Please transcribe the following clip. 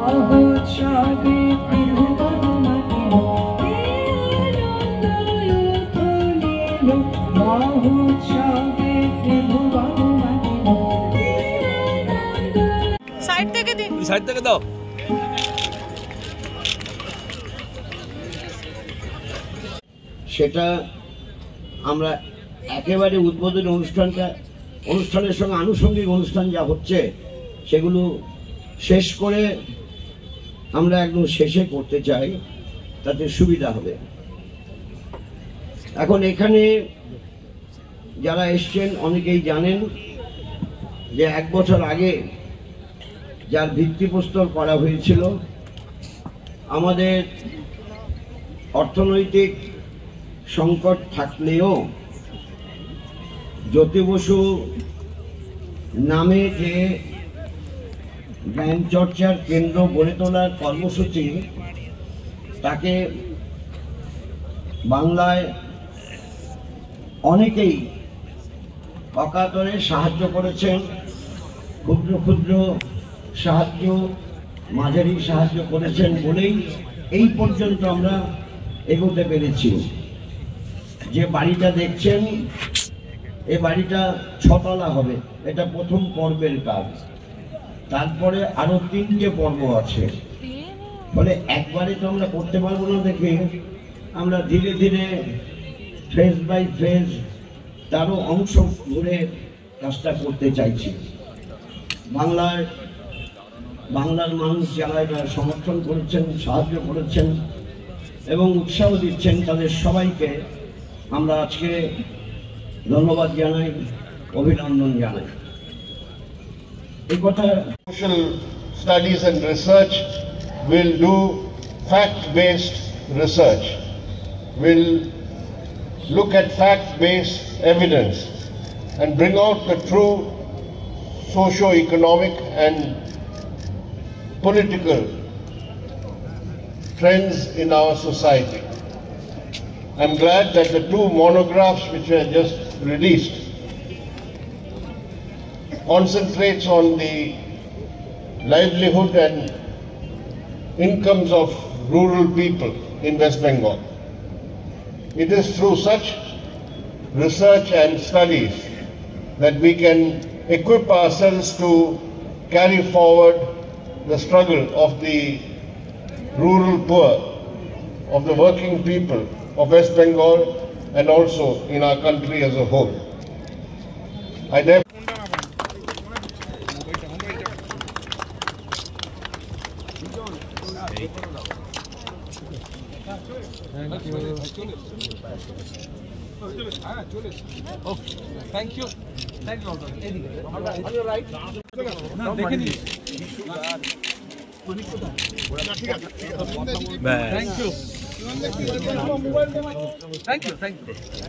Side থেকে দিন, side থেকে দাও। সেটা আমরা একেবারে উদ্বোধনী অনুষ্ঠানের সঙ্গে আনুষঙ্গিক অনুষ্ঠান যা হচ্ছে সেগুলো শেষ করে আমরা একদম শেষে করতে চাই, তাতে সুবিধা হবে। এখন এখানে যারা এসছেন অনেকেই জানেন যে 1 বছর আগে যার ভিত্তিপ্রস্তর করা হয়েছিল, আমাদের অর্থনৈতিক সংকট থাকলেও জ্যোতি বসু নামে যে জ্ঞান চর্চার কেন্দ্র গড়ে তোলার কর্মসূচি, তাকে বাংলায় অনেকেই অকাতরে সাহায্য করেছেন। ক্ষুদ্র ক্ষুদ্র সাহায্য, মাঝারি সাহায্য করেছেন বলেই এই পর্যন্ত আমরা এগোতে পেরেছি। যে বাড়িটা দেখছেন, এই বাড়িটা 6 তলা হবে, এটা প্রথম পর্বের কাজ। তারপরে আরো 3টে পর্ব আছে, ফলে একবারে তো আমরা করতে পারবো না। দেখে আমরা ধীরে ধীরে ফেজ বাই ফেজ তারও অংশ ধরে কাজটা করতে চাইছি। বাংলার মানুষ যারা এটা সমর্থন করেছেন, সাহায্য করেছেন এবং উৎসাহ দিচ্ছেন, তাদের সবাইকে আমরা আজকে ধন্যবাদ জানাই, অভিনন্দন জানাই। এই কথা, social studies and research will do fact-based research, will look at fact-based evidence and bring out the true socio-economic and political trends in our society. I'm glad that the 2 monographs which were just released concentrates on the livelihood and incomes of rural people in West Bengal. It is through such research and studies that we can equip ourselves to carry forward the struggle of the rural poor, of the working people of West Bengal and also in our country as a whole. I therefore Thank you. Thank you. On your right. Thank you. Thank you.